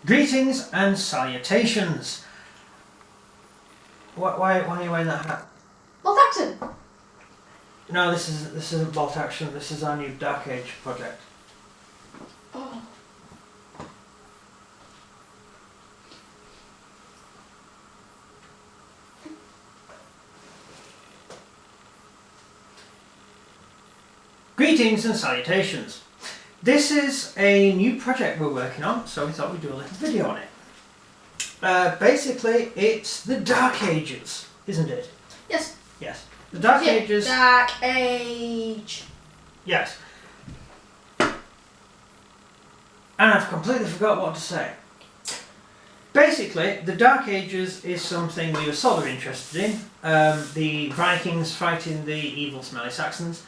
Greetings and salutations. Why are you wearing that hat? Bolt action. No, this isn't Bolt Action. This is our new Dark Age project. Oh. Greetings and salutations. This is a new project we're working on, so we thought we'd do a little video on it. Basically, it's the Dark Ages, isn't it? Yes. Yes. The Dark Ages. Dark Age. Yes. And I've completely forgot what to say. Basically, the Dark Ages is something we were sort of interested in. The Vikings fighting the evil, smelly Saxons.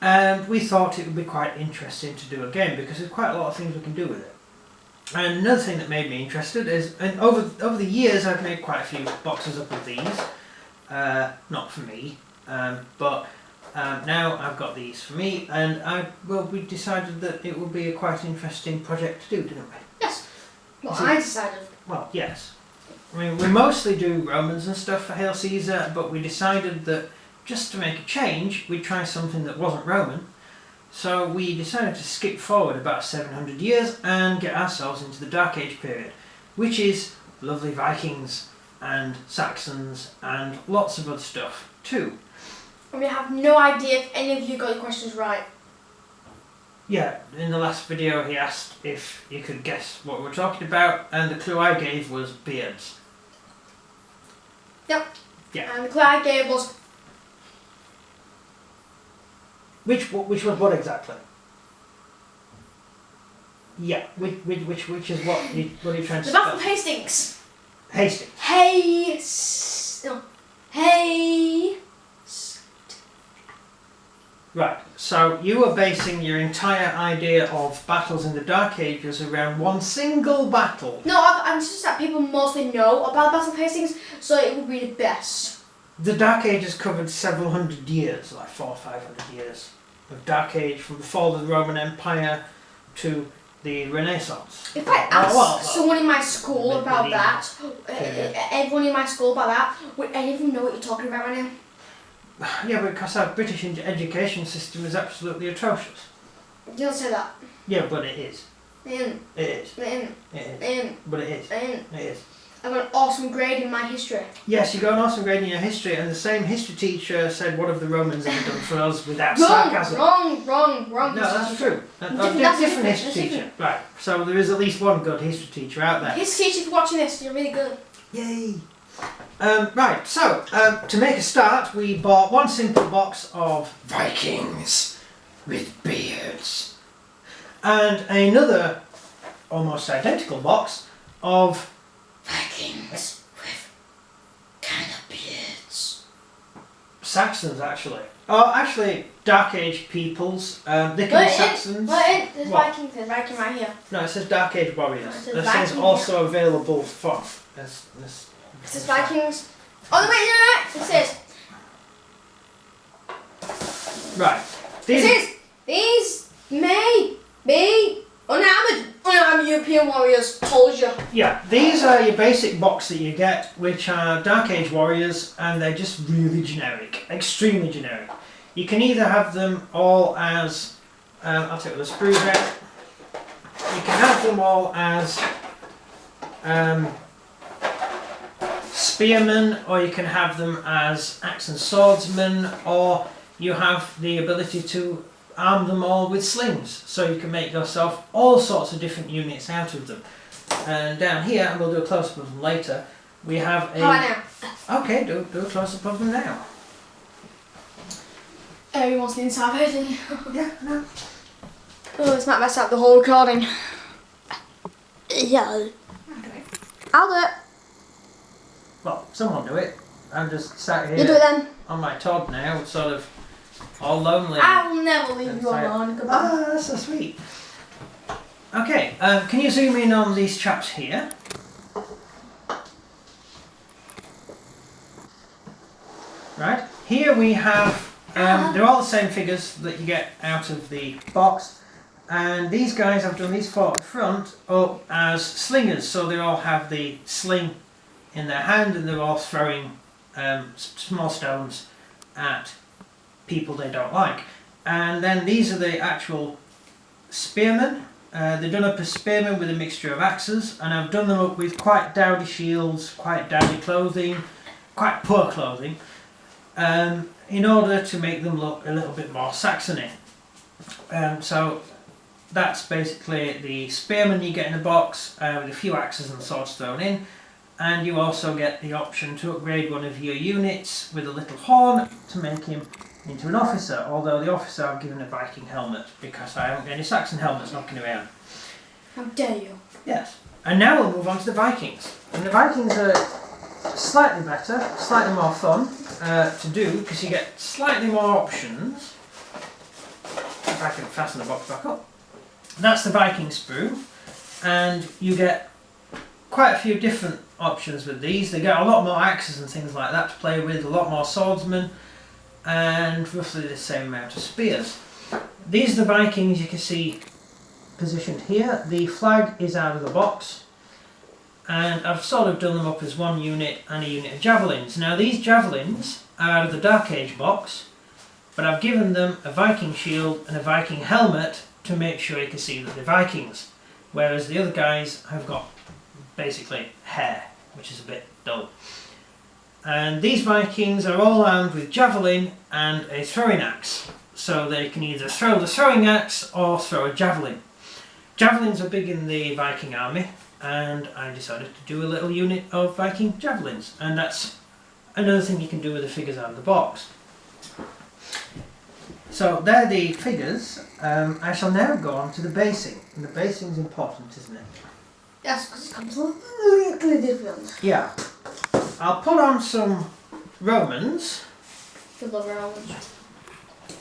And we thought it would be quite interesting to do a game because there's quite a lot of things we can do with it. And another thing that made me interested is, and over the years I've made quite a few boxes up of these. Not for me, but now I've got these for me, and we decided that it would be a quite interesting project to do, didn't we? Yes. Well, I decided. Well, yes. I mean, we mostly do Romans and stuff for Hail Caesar, but we decided that just to make a change, we'd try something that wasn't Roman. So we decided to skip forward about 700 years and get ourselves into the Dark Age period, which is lovely Vikings and Saxons and lots of other stuff too. And we have no idea if any of you got your questions right. Yeah, in the last video he asked if you could guess what we're talking about, and the clue I gave was beards. Yep. Yeah. And the clue I gave was... Which was what exactly? Yeah, which is what are you trying to The spell? Battle of Hastings. Hastings. Hey. Right, so you are basing your entire idea of battles in the Dark Ages around one single battle. No, I'm just that people mostly know about the Battle of Hastings, so it would be the best. The Dark Ages covered several hundred years, like 400 or 500 years of Dark Age, from the fall of the Roman Empire to the Renaissance. If I asked someone in my school about that, everyone in my school about that, would any of them know what you're talking about right now? Yeah, because our British education system is absolutely atrocious. You don't say that. Yeah, but it is. It is. But it is. It is. I got an awesome grade in my history. Yes, you got an awesome grade in your history, and the same history teacher said, "What have the Romans ever done for us?" without sarcasm. Wrong. No, that's true. Different history teacher. Right. So there is at least one good history teacher out there. History teacher, if you're watching this, you're really good. Yay. Right, so to make a start, we bought one simple box of Vikings with beards, and another almost identical box of Vikings with kind of beards. Saxons, actually. Oh, actually, Dark Age peoples. They can be Saxons. There's Vikings. There's Viking right here. No, it says Dark Age warriors. No, This is also available for. It says Vikings. Oh, wait, no. It says. Right. These may be unarmored European warriors. Told you. Yeah, these are your basic box that you get, which are Dark Age warriors, and they're just really generic, extremely generic. You can either have them all as, I'll take the sprues out. You can have them all as spearmen, or you can have them as axe and swordsmen, or you have the ability to arm them all with slings, so you can make yourself all sorts of different units out of them. And down here, and we'll do a close-up of them later, we have a... How about now? Okay, do a close-up of them now. Everyone's the inside version. Yeah, no. Oh, let's not mess up the whole recording. Yeah. I'll do it. Well, someone do it. I'm just sat here You do it then. on my Todd now, sort of all lonely. I will never leave you alone. Goodbye. Ah, that's so sweet. Okay, can you zoom in on these chaps here? Right, here we have, they're all the same figures that you get out of the box. And these guys have done these fought at front up as slingers, so they all have the sling in their hand and they're all throwing small stones at people they don't like. And then these are the actual spearmen. They're done up as spearmen with a mixture of axes, and I've done them up with quite dowdy shields, quite dowdy clothing, quite poor clothing, in order to make them look a little bit more Saxony. So that's basically the spearmen you get in a box with a few axes and swords thrown in, and you also get the option to upgrade one of your units with a little horn to make him into an officer, although the officer I've given a Viking helmet because I haven't got any Saxon helmets knocking around. How dare you? Yes. And now we'll move on to the Vikings. And the Vikings are slightly better, slightly more fun to do because you get slightly more options. If I can fasten the box back up. That's the Viking sprue, and you get quite a few different options with these. They get a lot more axes and things like that to play with, a lot more swordsmen, and roughly the same amount of spears. These are the Vikings you can see positioned here. The flag is out of the box, and I've sort of done them up as one unit and a unit of javelins. Now these javelins are out of the Dark Age box, but I've given them a Viking shield and a Viking helmet to make sure you can see that they're Vikings, whereas the other guys have got basically hair, which is a bit dull. And these Vikings are all armed with javelin and a throwing axe, so they can either throw the throwing axe or throw a javelin. Javelins are big in the Viking army, and I decided to do a little unit of Viking javelins, and that's another thing you can do with the figures out of the box. So they're the figures. I shall now go on to the basing, and the basing is important, isn't it? Yes, because it's completely different. Yeah. I'll put on some Romans. The Romans.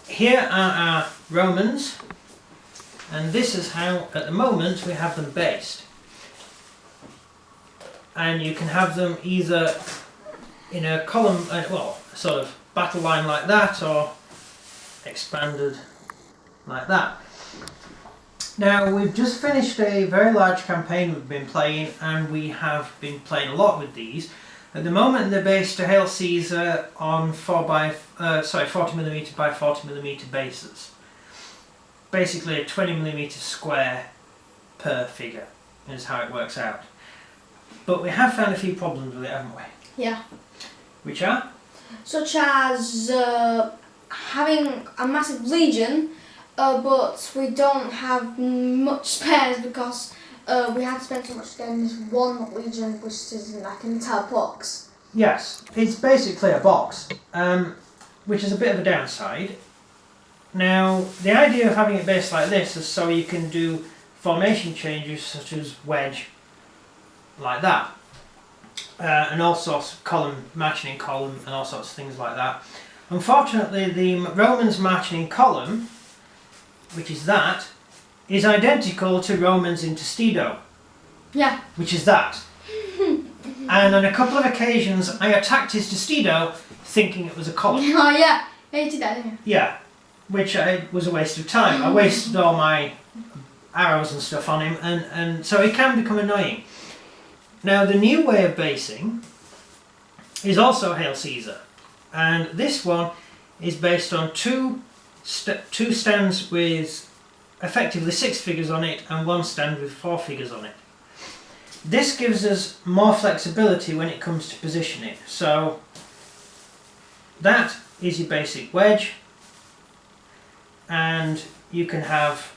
Here are our Romans, and this is how, at the moment, we have them based. And you can have them either in a column, well, sort of battle line like that, or expanded like that. Now, we've just finished a very large campaign we've been playing, and we have been playing a lot with these. At the moment they're based to Hail Caesar on 40mm by 40mm bases. Basically a 20mm square per figure is how it works out. But we have found a few problems with it, haven't we? Yeah. Which are? Such as having a massive legion, but we don't have much spares because we have spent so much getting this one legion, which is like an entire box. Yes, it's basically a box, which is a bit of a downside. Now, the idea of having it based like this is so you can do formation changes such as wedge, like that. And all sorts of column, marching in column, and all sorts of things like that. Unfortunately, the Romans marching in column, which is that, is identical to Romans in Testido. Yeah. Which is that. And on a couple of occasions, I attacked his Testido thinking it was a column. Oh yeah, you did that, didn't you? Yeah, which was a waste of time. I wasted all my arrows and stuff on him, and so it can become annoying. Now, the new way of basing is also Hail Caesar, and this one is based on two stands with effectively 6 figures on it and one stand with 4 figures on it. This gives us more flexibility when it comes to positioning. So that is your basic wedge, and you can have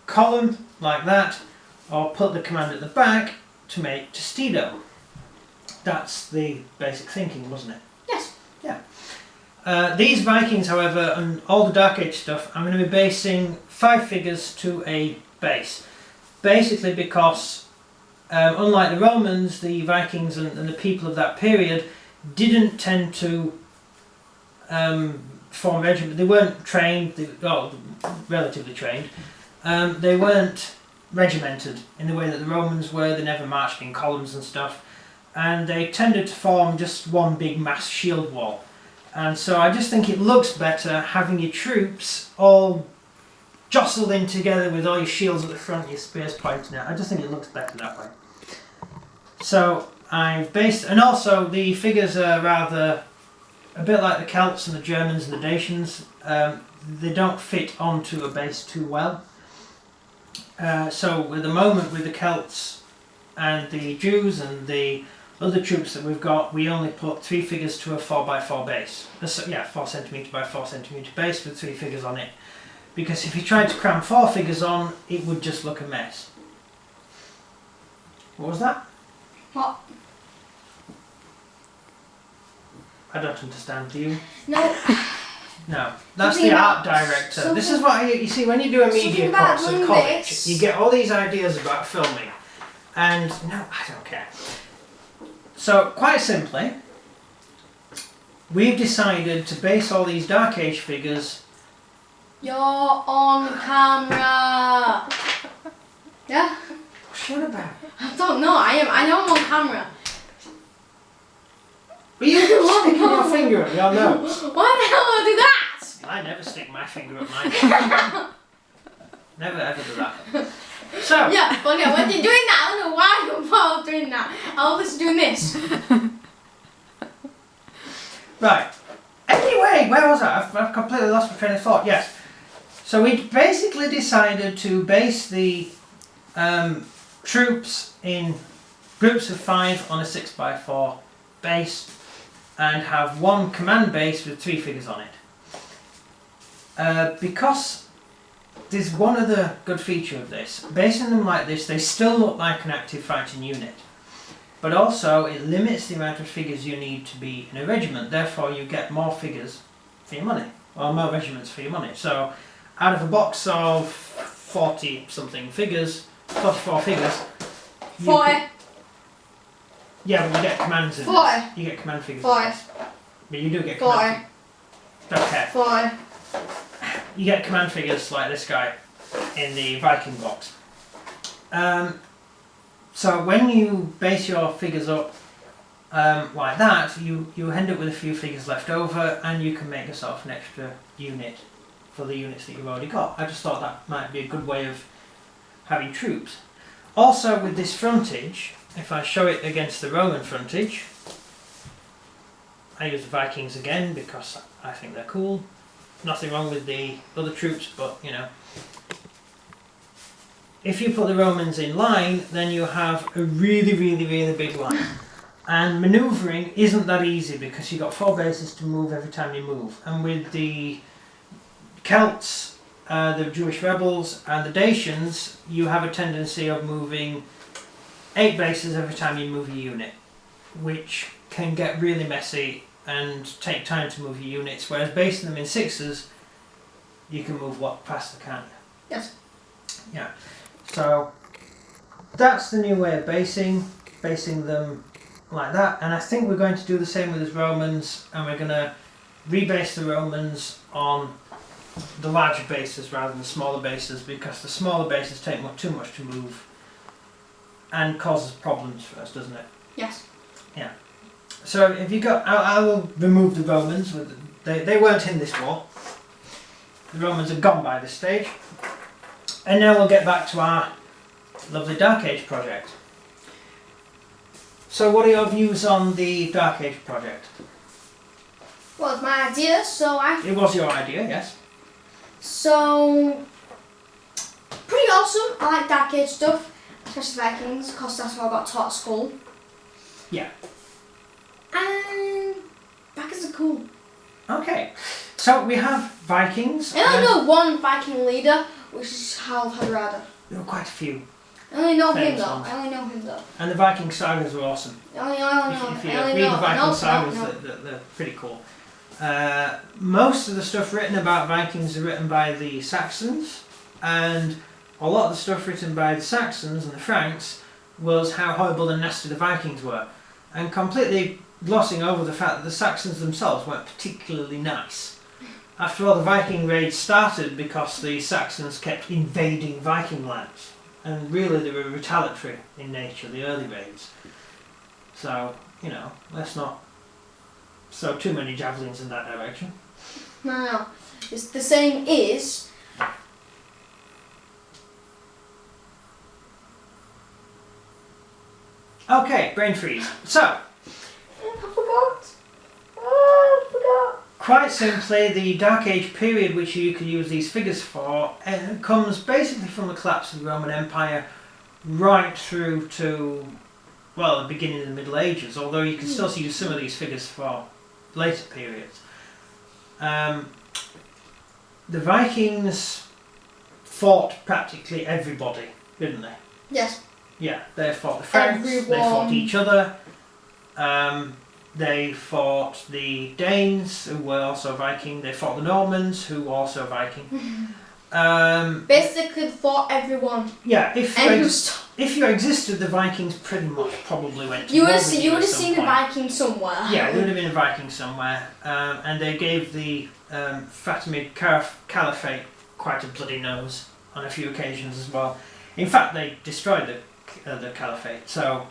column like that, or put the command at the back to make Testido. That's the basic thinking, wasn't it? Yes. Yeah. These Vikings, however, and all the Dark Age stuff, I'm going to be basing 5 figures to a base. Basically because, unlike the Romans, the Vikings and the people of that period didn't tend to form regiment. They weren't trained, relatively trained. They weren't regimented in the way that the Romans were. They never marched in columns and stuff, and they tended to form just one big mass shield wall. And so I just think it looks better having your troops all jostled in together with all your shields at the front, your spears pointing out. I just think it looks better that way. So I've based, and also the figures are rather a bit like the Celts and the Germans and the Dacians. They don't fit onto a base too well. So at the moment with the Celts and the Jews and the other troops that we've got, we only put 3 figures to a 4x4 base. 4cm by 4cm base with 3 figures on it. Because if you tried to cram 4 figures on, it would just look a mess. What was that? What? I don't understand, do you? No. No, that's Something the art about- director. This is what you see when you do a media Something about course at doing college. this. You get all these ideas about filming, and no, I don't care. So quite simply, we've decided to base all these Dark Age figures. You're on camera. Yeah? What's that about? I don't know. I know I'm on camera. Were you sticking your finger up your nose? Why the hell would I do that? I never stick my finger up my nose. Never ever do that. So Yeah, but okay, when you're doing that, I don't know why you're doing that. I was doing this. right. Anyway, where was I? I've completely lost my train of thought. Yes. So we basically decided to base the troops in groups of 5 on a 6x4 base and have 1 command base with 3 figures on it. Because there's one other good feature of this. Basing them like this, they still look like an active fighting unit. But also, it limits the amount of figures you need to be in a regiment. Therefore, you get more figures for your money. Or more regiments for your money. So, out of a box of 40-something figures, 44 figures... you 40. could- yeah, but you get commands in 40. this. You get command figures. 40. in this. But you do get 40. command figures. Don't care. 40. You get command figures like this guy in the Viking box. So when you base your figures up like that, you end up with a few figures left over, and you can make yourself an extra unit for the units that you've already got. I just thought that might be a good way of having troops. Also with this frontage, if I show it against the Roman frontage, I use the Vikings again because I think they're cool. Nothing wrong with the other troops, but you know. If you put the Romans in line, then you have a really big line. And manoeuvring isn't that easy because you've got 4 bases to move every time you move. And with the Celts, the Jewish rebels, and the Dacians, you have a tendency of moving 8 bases every time you move your unit, which can get really messy and take time to move your units, whereas basing them in 6s, you can move a lot faster, can't you? Yes. Yeah. So that's the new way of basing them like that, and I think we're going to do the same with the Romans, and we're going to rebase the Romans on the larger bases rather than the smaller bases, because the smaller bases take too much to move and causes problems for us, doesn't it? Yes. Yeah. So if you got, I will remove the Romans. They weren't in this war. The Romans are gone by this stage. And now we'll get back to our lovely Dark Age project. So what are your views on the Dark Age project? Well, it's my idea, so It was your idea, yes? So, pretty awesome. I like Dark Age stuff, especially Vikings, because that's what I got taught at school. Yeah. And Vikings are cool. Okay. So we have Vikings. I only know one Viking leader, which is Harald Hardrada. There were quite a few. I only know him Famous though. ones. I only know him though. And the Viking sagas were awesome. I only know. If you I only read know. the Viking No, sagas, no. they're pretty cool. Most of the stuff written about Vikings are written by the Saxons, and a lot of the stuff written by the Saxons and the Franks was how horrible and nasty the Vikings were, and completely glossing over the fact that the Saxons themselves weren't particularly nice. After all, the Viking raids started because the Saxons kept invading Viking lands, and really they were retaliatory in nature, the early raids. So, you know, let's not throw too many javelins in that direction. No. It's, the saying is, Okay, brain freeze. So, I forgot. Oh, I forgot. quite simply, the Dark Age period which you could use these figures for comes basically from the collapse of the Roman Empire right through to, well, the beginning of the Middle Ages, although you can still use some of these figures for later periods. The Vikings fought practically everybody, didn't they? Yes. Yeah, they fought the Franks, they fought each other, they fought the Danes, who were also Viking, they fought the Normans, who were also Viking. Basically fought everyone. Yeah, if you existed, the Vikings pretty much probably went to You war would with have at seen a some point. Viking somewhere. Yeah, there would have been a Viking somewhere, and they gave the Fatimid Caliphate quite a bloody nose on a few occasions as well. In fact, they destroyed the Caliphate, so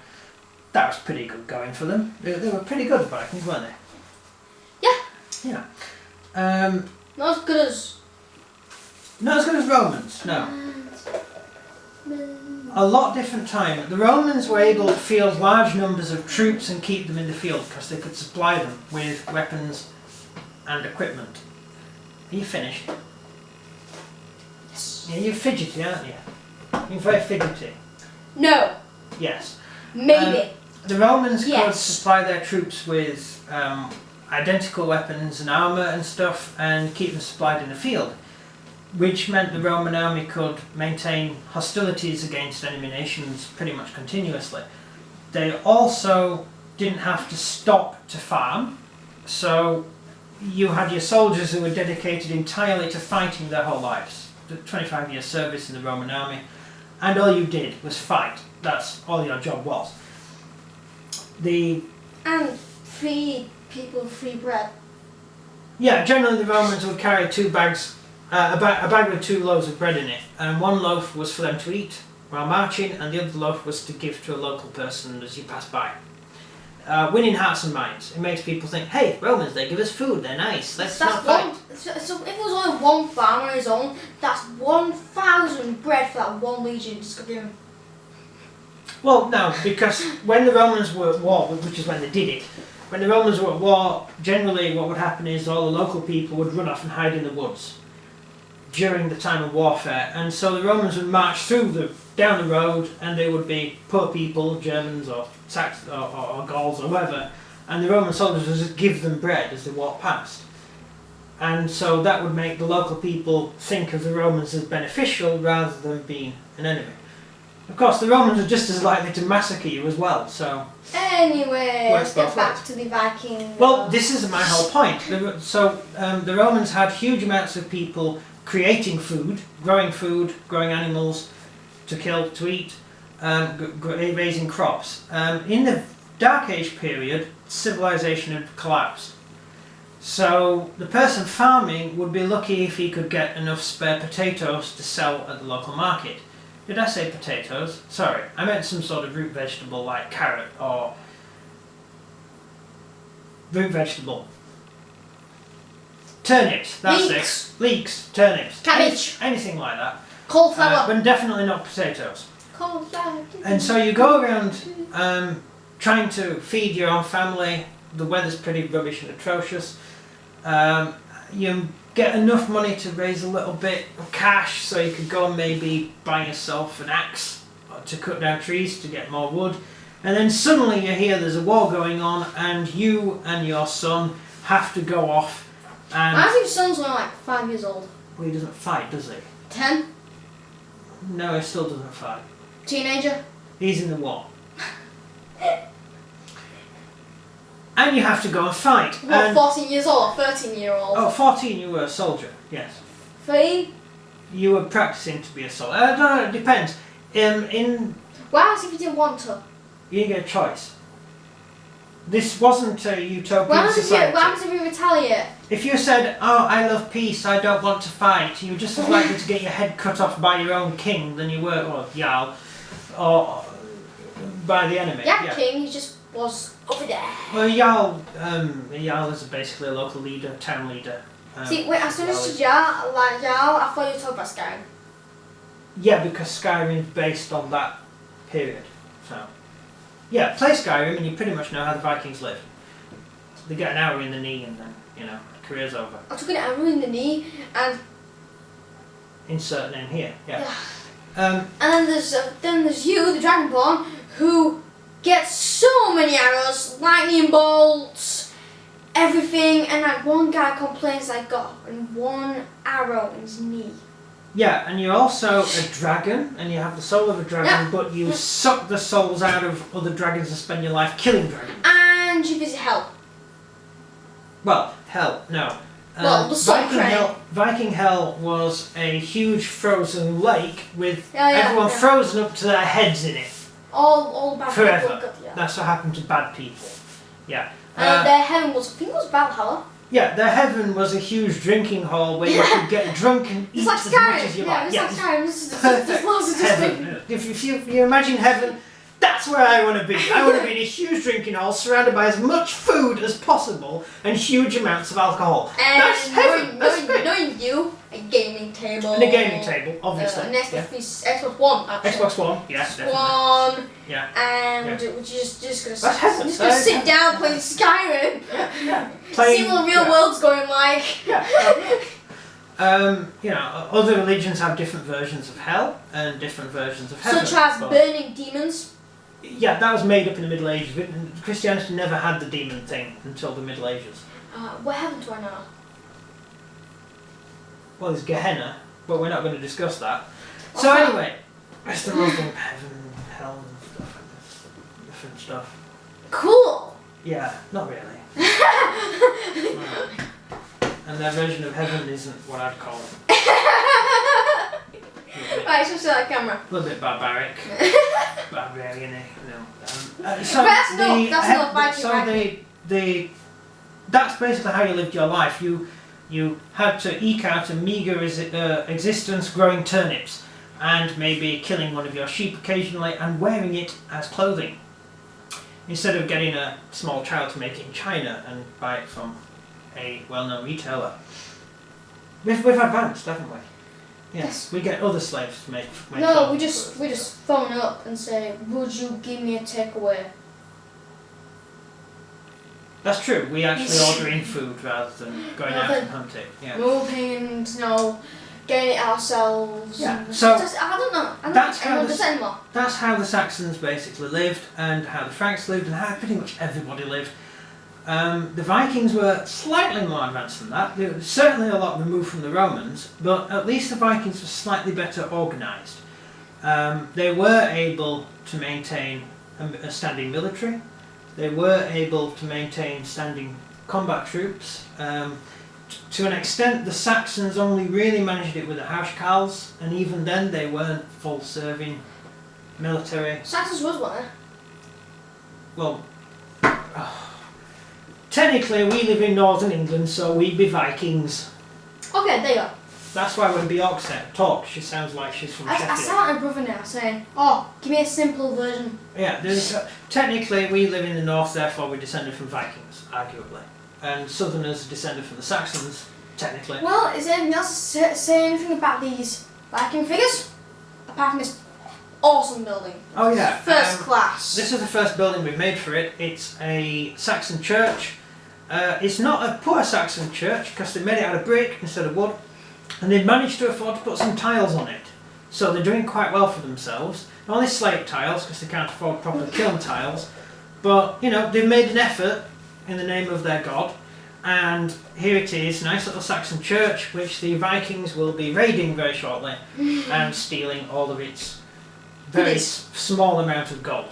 that was pretty good going for them. They were pretty good, the Vikings, weren't they? Yeah. Yeah. Not as good as. Not as good as Romans, no. A lot different time. The Romans were able to field large numbers of troops and keep them in the field because they could supply them with weapons and equipment. Are you finished? Yes. Yeah, you're fidgety, aren't you? You're very fidgety. No. Yes. Maybe. The Romans could Yes. supply their troops with identical weapons and armour and stuff and keep them supplied in the field, which meant the Roman army could maintain hostilities against enemy nations pretty much continuously. They also didn't have to stop to farm, so you had your soldiers who were dedicated entirely to fighting their whole lives. The 25-year service in the Roman army, and all you did was fight. That's all your job was. And feed people free bread. Yeah, generally the Romans would carry two bags, a bag with 2 loaves of bread in it, and one loaf was for them to eat while marching, and the other loaf was to give to a local person as you pass by. Winning hearts and minds. It makes people think, hey, Romans, they give us food, they're nice, let's not fight. So if it was only one farmer on his own, that's 1,000 bread for that one legion. Just go give him. Well, no, because when the Romans were at war, which is when they did it, when the Romans were at war, generally what would happen is all the local people would run off and hide in the woods during the time of warfare, and so the Romans would march down the road, and they would be poor people, Germans or Saxons or Gauls or whatever, and the Roman soldiers would just give them bread as they walked past. And so that would make the local people think of the Romans as beneficial rather than being an enemy. Of course, the Romans are just as likely to massacre you as well, so... Anyway, let's get both back ways. to the Viking. Well, this is my whole point. The Romans had huge amounts of people creating food, growing animals to kill, to eat, raising crops. In the Dark Age period, civilization had collapsed. So the person farming would be lucky if he could get enough spare potatoes to sell at the local market. Did I say potatoes? Sorry, I meant some sort of root vegetable like carrot or root vegetable. Turnips, that's Leeks. it. Leeks, turnips. Cabbage. Anything like that. Cauliflower. But definitely not potatoes. Cauliflower. And so you go around trying to feed your own family. The weather's pretty rubbish and atrocious. You get enough money to raise a little bit of cash so you could go and maybe buy yourself an axe to cut down trees to get more wood. And then suddenly you hear there's a war going on and you and your son have to go off and... I think son's only like 5 years old. Well, he doesn't fight, does he? 10. No, he still doesn't fight. Teenager. He's in the war. And you have to go and fight. What, And 14 years old or 13-year-old? Oh, 14 you were a soldier, yes. 3. You were practicing to be a soldier. I don't know, it depends. What happens if you didn't want to? You didn't get a choice. This wasn't a utopian society. What happens if you retaliate? If you said, oh, I love peace, I don't want to fight, you were just as likely to get your head cut off by your own king than you were, or Jarl, or by the enemy. Yeah, king, he just was over there. Well, Jarl is basically a local leader, town leader. See, wait, as soon as you Jarl, I thought you were talking about Skyrim. Yeah, because Skyrim is based on that period, so... Yeah, play Skyrim and you pretty much know how the Vikings live. They get an arrow in the knee and then, career's over. I took an arrow in the knee and... Insert name here, yeah. And then there's you, the Dragonborn, who gets so many arrows, lightning bolts, everything, and like one guy complains like got one arrow in his knee. Yeah, and you're also a dragon, and you have the soul of a dragon, but you suck the souls out of other dragons and spend your life killing dragons. And you visit hell. Well, hell, no. Well, the Viking Hell was a huge frozen lake with Yeah, everyone frozen up to their heads in it. All bad Forever. people got, That's what happened to bad people. Yeah. And their heaven was, I think it was Valhalla. Yeah, their heaven was a huge drinking hall where you could get drunk and eat like as much as you like. like. Yeah, it's like Skyrim. This Perfect is heaven. If you imagine heaven, that's where I want to be. I want to be in a huge drinking hall surrounded by as much food as possible and huge amounts of alcohol. And that's heaven. Knowing you, a gaming table. And a gaming table, obviously. Xbox One, actually. Xbox One, yeah, definitely. One. Yeah. And Yeah. we're just gonna That's heaven. just gonna sit down playing Skyrim. Yeah. See what the real world's going like. Yeah. Other religions have different versions of hell and different versions of heaven. Such as burning demons. Yeah, that was made up in the Middle Ages. Christianity never had the demon thing until the Middle Ages. What heaven do I know? Well, there's Gehenna, but we're not going to discuss that. So anyway, it's the Muslim heaven, hell, and stuff like this. Different stuff. Cool. Yeah, not really. No. And their version of heaven isn't what I'd call Right, so that camera. a little bit barbaric. Barbarian, That's not Viking. That's basically how you lived your life. You had to eke out a meagre existence growing turnips and maybe killing one of your sheep occasionally and wearing it as clothing. Instead of getting a small child to make it in China and buy it from a well-known retailer. We've advanced, haven't we? Yes. We get other slaves to make No, clothing we just phone up and say, would you give me a takeaway? That's true. We actually order in food rather than going out and hunt it. Yeah. Moving, getting it ourselves. Yeah. So I don't know. That's how the Saxons basically lived, and how the Franks lived, and how pretty much everybody lived. The Vikings were slightly more advanced than that. They were certainly a lot removed from the Romans, but at least the Vikings were slightly better organised. They were able to maintain a standing military. They were able to maintain standing combat troops. To an extent, the Saxons only really managed it with the housecarls, and even then they weren't full-serving military. Saxons was one. Well, technically we live in northern England, so we'd be Vikings. Okay, there you go. That's why when Bjork talks, she sounds like she's from Sheffield. I sound my brother now saying, give me a simple version. Yeah, technically we live in the north, therefore we're descended from Vikings, arguably. And southerners are descended from the Saxons, technically. Well, is there anything else to say anything about these Viking figures? Apart from this awesome building. Oh yeah. First class. This is the first building we've made for it. It's a Saxon church. It's not a poor Saxon church because they made it out of brick instead of wood. And they've managed to afford to put some tiles on it. So they're doing quite well for themselves. Not only slate tiles because they can't afford proper kiln tiles. But, they've made an effort in the name of their god. And here it is, a nice little Saxon church, which the Vikings will be raiding very shortly and stealing all of its very small amount of gold.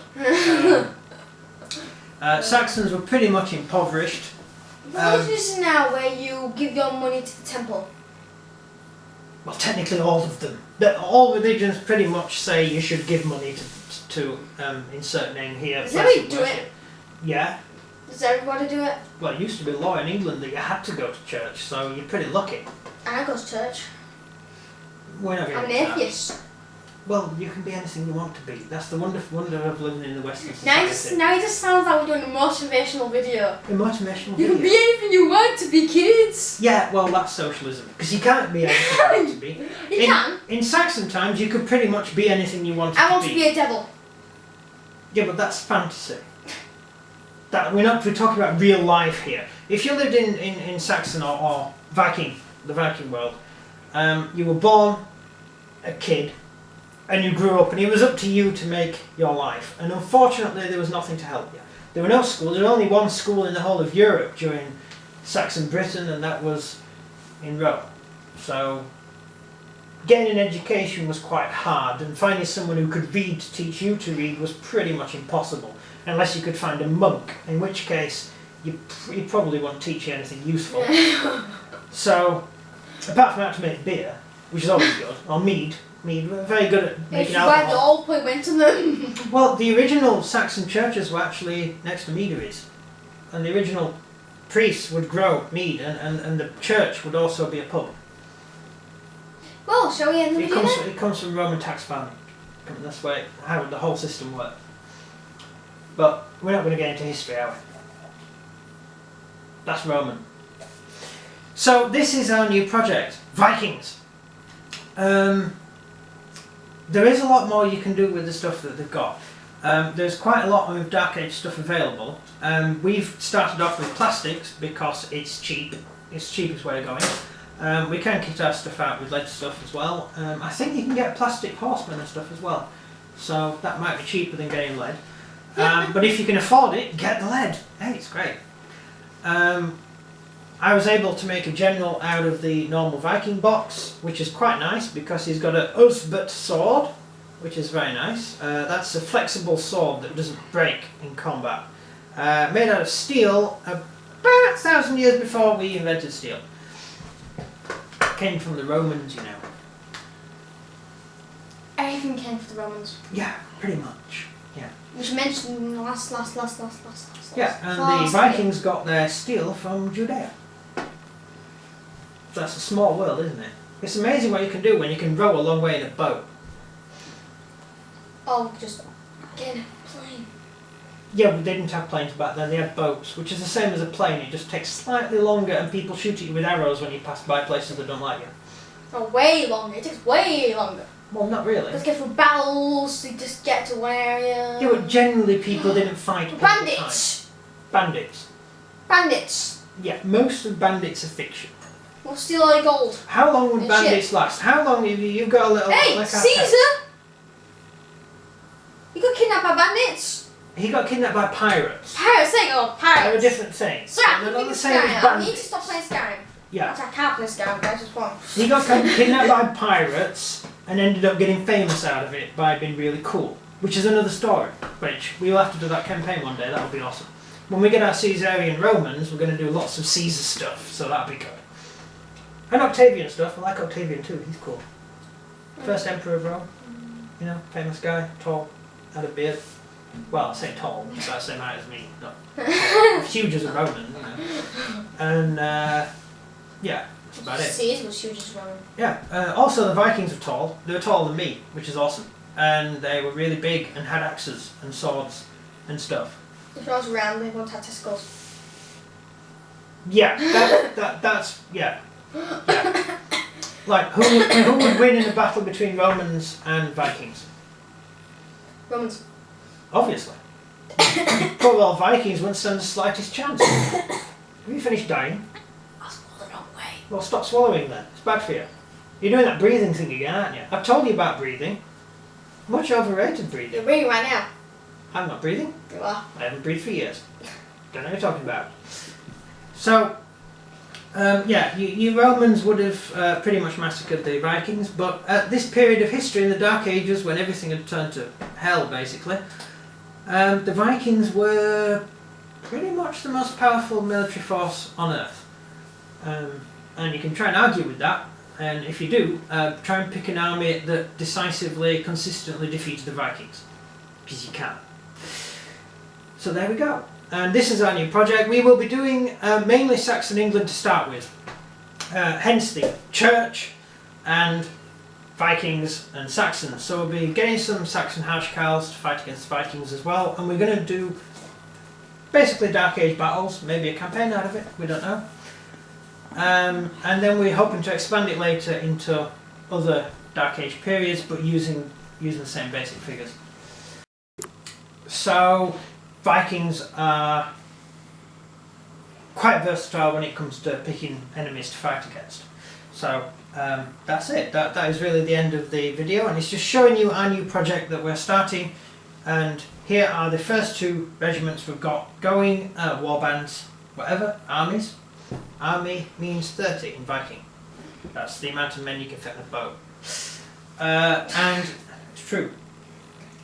Saxons were pretty much impoverished. What is this now where you give your money to the temple? Well, technically all of them. All religions pretty much say you should give money to insert name here. Does everybody do it? Yeah. Does everybody do it? Well, it used to be law in England that you had to go to church, so you're pretty lucky. I go to church. We're not I'm an going to atheist. Well, you can be anything you want to be. That's the wonder of living in the Western society. Now it just sounds like we're doing a motivational video. A motivational You video? can be anything you want to be, kids. Yeah, well, that's socialism. Because you can't be anything you want to be. You can. In Saxon times, you could pretty much be anything you wanted to be. I want to be a devil. Yeah, but that's fantasy. We're talking about real life here. If you lived in Saxon or Viking, the Viking world, you were born a kid and you grew up and it was up to you to make your life. And unfortunately there was nothing to help you. There were no schools. There was only one school in the whole of Europe during Saxon Britain, and that was in Rome. So getting an education was quite hard, and finding someone who could read to teach you to read was pretty much impossible, unless you could find a monk, in which case you probably won't teach you anything useful. So, apart from how to make beer, which is always good, or mead, we're very good at making alcohol. All point went to them. Well, the original Saxon churches were actually next to meaderies, and the original priests would grow mead, and the church would also be a pub. Well, shall we end the video? It comes from Roman tax farming. That's how the whole system worked. But we're not going to get into history, are we? That's Roman. So this is our new project, Vikings. There is a lot more you can do with the stuff that they've got. There's quite a lot of Dark Age stuff available. We've started off with plastics because it's cheap. It's the cheapest way of going. We can kit our stuff out with lead stuff as well. I think you can get plastic horsemen and stuff as well. So that might be cheaper than getting lead. But if you can afford it, get the lead. Hey, it's great. I was able to make a general out of the normal Viking box, which is quite nice because he's got a Usbert sword, which is very nice. That's a flexible sword that doesn't break in combat. Made out of steel about 1,000 years before we invented steel. Came from the Romans, you know. Everything came from the Romans. Yeah, pretty much. Yeah. Which mentioned in the last. Yeah, and the Vikings got their steel from Judea. That's a small world, isn't it? It's amazing what you can do when you can row a long way in a boat. Oh, just get a plane. Yeah, but they didn't have planes back then, they had boats, which is the same as a plane. It just takes slightly longer and people shoot at you with arrows when you pass by places that don't like you. Oh, way longer. It takes way longer. Well, not really. Let's get through battles, you just get to one area. Yeah, but generally people didn't fight all the time. Bandits! Bandits. Bandits! Yeah, most of bandits are fiction. We'll steal all your gold. How long would And bandits shit. last? How long have you got a little... Hey, like Caesar! You got kidnapped by bandits? He got kidnapped by pirates. Pirates, there you go, pirates. They're a different thing. Sorry, They're I'm not the same as I need bandits. to stop playing Skyrim. Yeah. I can't play Skyrim, that's just one. He got kidnapped by pirates and ended up getting famous out of it by being really cool, which is another story, which we'll have to do that campaign one day. That'll be awesome. When we get our Caesarian Romans, we're going to do lots of Caesar stuff, so that'll be good. And Octavian stuff. I like Octavian too. He's cool. First emperor of Rome. You know, famous guy, tall, had a beard. Well, I say tall, he's about the same height as me. Not tall. Huge as a Roman, you know. And yeah, that's about it. Caesar was huge as Roman. Yeah. Also, the Vikings were tall. They were taller than me, which is awesome. And they were really big and had axes and swords and stuff. If I was round, they won't have testicles. Yeah, that's yeah. Yeah. Like who would win in a battle between Romans and Vikings? Romans. Obviously. Poor old Vikings wouldn't stand the slightest chance. Have you finished dying? I swallowed the wrong way. Well, stop swallowing then. It's bad for you. You're doing that breathing thing again, aren't you? I've told you about breathing. Much overrated breathing. You're breathing right now. I'm not breathing. You are. I haven't breathed for years. Don't know what you're talking about. So, yeah, you Romans would have pretty much massacred the Vikings, but at this period of history in the Dark Ages, when everything had turned to hell, basically, the Vikings were pretty much the most powerful military force on Earth. And you can try and argue with that, and if you do, try and pick an army that decisively, consistently defeated the Vikings, because you can. So there we go. And this is our new project. We will be doing mainly Saxon England to start with. Hence the church and Vikings and Saxons. So we'll be getting some Saxon housecarls to fight against the Vikings as well. And we're going to do basically Dark Age battles, maybe a campaign out of it, we don't know. And then we're hoping to expand it later into other Dark Age periods, but using the same basic figures. So Vikings are quite versatile when it comes to picking enemies to fight against. So that's it. That is really the end of the video, and it's just showing you our new project that we're starting. And here are the first 2 regiments we've got going. Warbands, whatever, armies. Army means 30 in Viking. That's the amount of men you can fit on a boat. And it's true.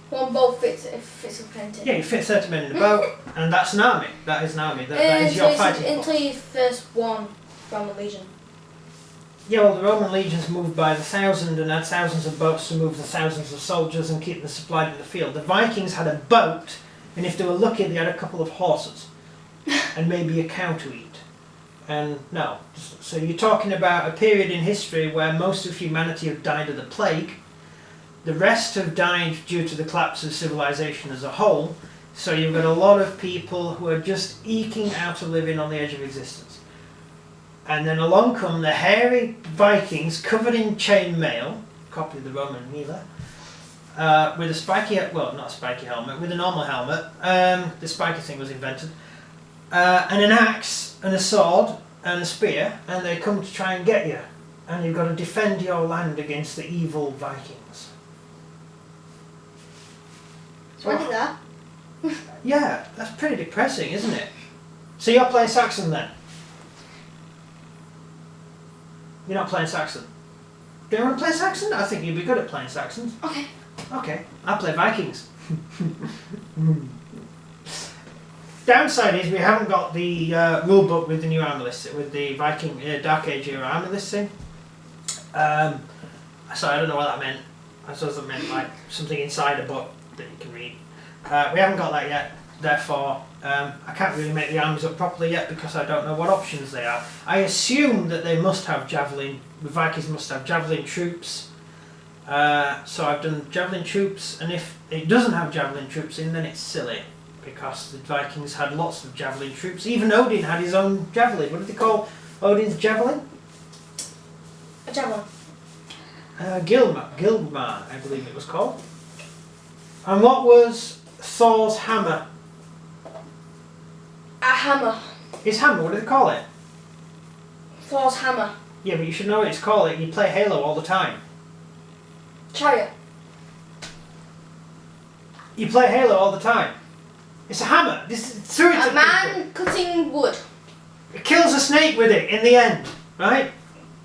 One boat fits a plenty. Yeah, you fit 30 men in a boat, and that's an army. That is an army. That is your fighting force. Until you first won from a legion. Yeah, well, the Roman legions moved by the thousand and had thousands of boats to move the thousands of soldiers and keep them supplied in the field. The Vikings had a boat, and if they were lucky, they had a couple of horses and maybe a cow to eat. And no, so you're talking about a period in history where most of humanity have died of the plague. The rest have died due to the collapse of civilization as a whole. So you've got a lot of people who are just eking out a living on the edge of existence. And then along come the hairy Vikings covered in chainmail, copy of the Roman Mila, with a spiky, well, not a spiky helmet, with a normal helmet. The spiky thing was invented. And an axe and a sword and a spear, and they come to try and get you. And you've got to defend your land against the evil Vikings. So I did that. Yeah, that's pretty depressing, isn't it? So you're playing Saxon then? You're not playing Saxon? Do you want to play Saxon? I think you'd be good at playing Saxons. Okay. Okay, I'll play Vikings. Downside is we haven't got the rule book with the new army list, with the Viking Dark Age era army listing. So I don't know what that meant. I suppose that meant like something inside a book that you can read. We haven't got that yet, therefore I can't really make the armies up properly yet because I don't know what options they are. I assume that they must have javelin, the Vikings must have javelin troops. So I've done javelin troops, and if it doesn't have javelin troops in, then it's silly. Because the Vikings had lots of javelin troops. Even Odin had his own javelin. What did they call Odin's javelin? A javelin. Gilmar, I believe it was called. And what was Thor's hammer? A hammer. His hammer, what do they call it? Thor's hammer. Yeah, but you should know what it's called. You play Halo all the time. Chariot. You play Halo all the time. It's a hammer. Throw it A at man people. cutting wood. It kills a snake with it in the end, right?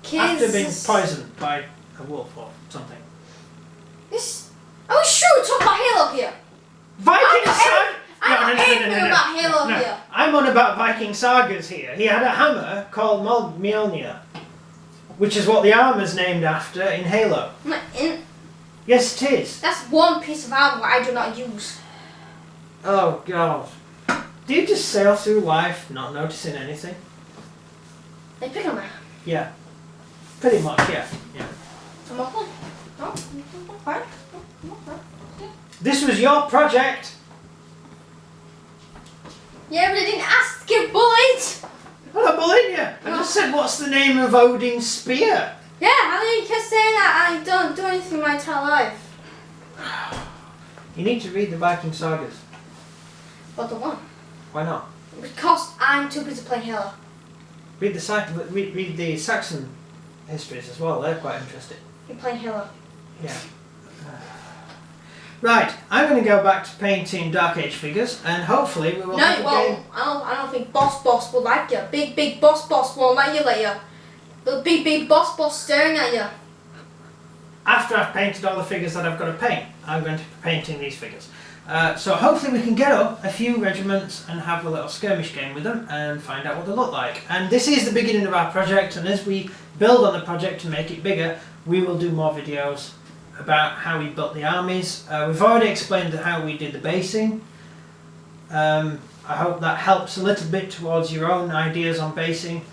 Kids. After being poisoned by a wolf or something. This. Are we sure we're talking about Halo here? Viking saga. I know everything about Halo here. I'm on about Viking sagas here. He had a hammer called Mjolnir, which is what the armor's named after in Halo. Yes, it is. That's one piece of armor I do not use. Oh God. Do you just sail through life not noticing anything? They pick on me. Yeah. Pretty much, yeah. Yeah. I'm okay. No, I'm fine. I'm okay. This was your project. Yeah, but I didn't ask you, bullet. I'm not bullying you. I just said, what's the name of Odin's spear? Yeah, I think you kept saying that I don't do anything my entire life. You need to read the Viking sagas. But the one. Why not? Because I'm too busy playing Halo. Read the Saxon histories as well. They're quite interesting. You're playing Halo. Yeah. Right, I'm going to go back to painting Dark Age figures, and hopefully we will have a game. I don't think Boss will like you. Big Boss won't like you later. The big Boss staring at you. After I've painted all the figures that I've got to paint, I'm going to be painting these figures. So hopefully we can get up a few regiments and have a little skirmish game with them and find out what they look like. And this is the beginning of our project, and as we build on the project to make it bigger, we will do more videos about how we built the armies. We've already explained how we did the basing. I hope that helps a little bit towards your own ideas on basing.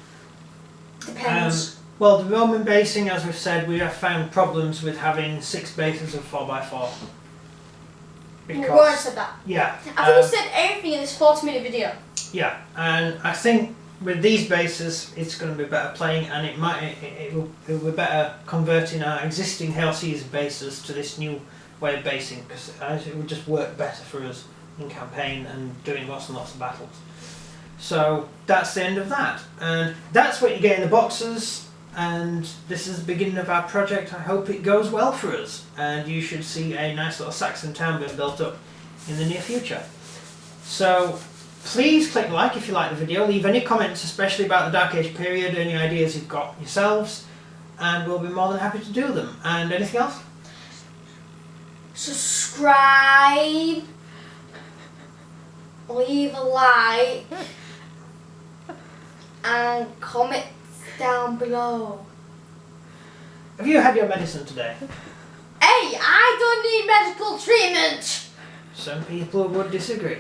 Depends. Well, the Roman basing, as we've said, we have found problems with having 6 bases of 4x4. We already said that. Yeah. I think we said everything in this 40-minute video. Yeah, and I think with these bases, it's going to be better playing, and it will be better converting our existing Hail Caesar bases to this new way of basing, because it would just work better for us in campaign and doing lots and lots of battles. So that's the end of that, and that's what you get in the boxes. And this is the beginning of our project. I hope it goes well for us, and you should see a nice little Saxon town being built up in the near future. So please click like if you like the video, leave any comments especially about the Dark Age period, any ideas you've got yourselves, and we'll be more than happy to do them. And anything else? Subscribe, leave a like, and comment down below. Have you had your medicine today? Hey, I don't need medical treatment! Some people would disagree.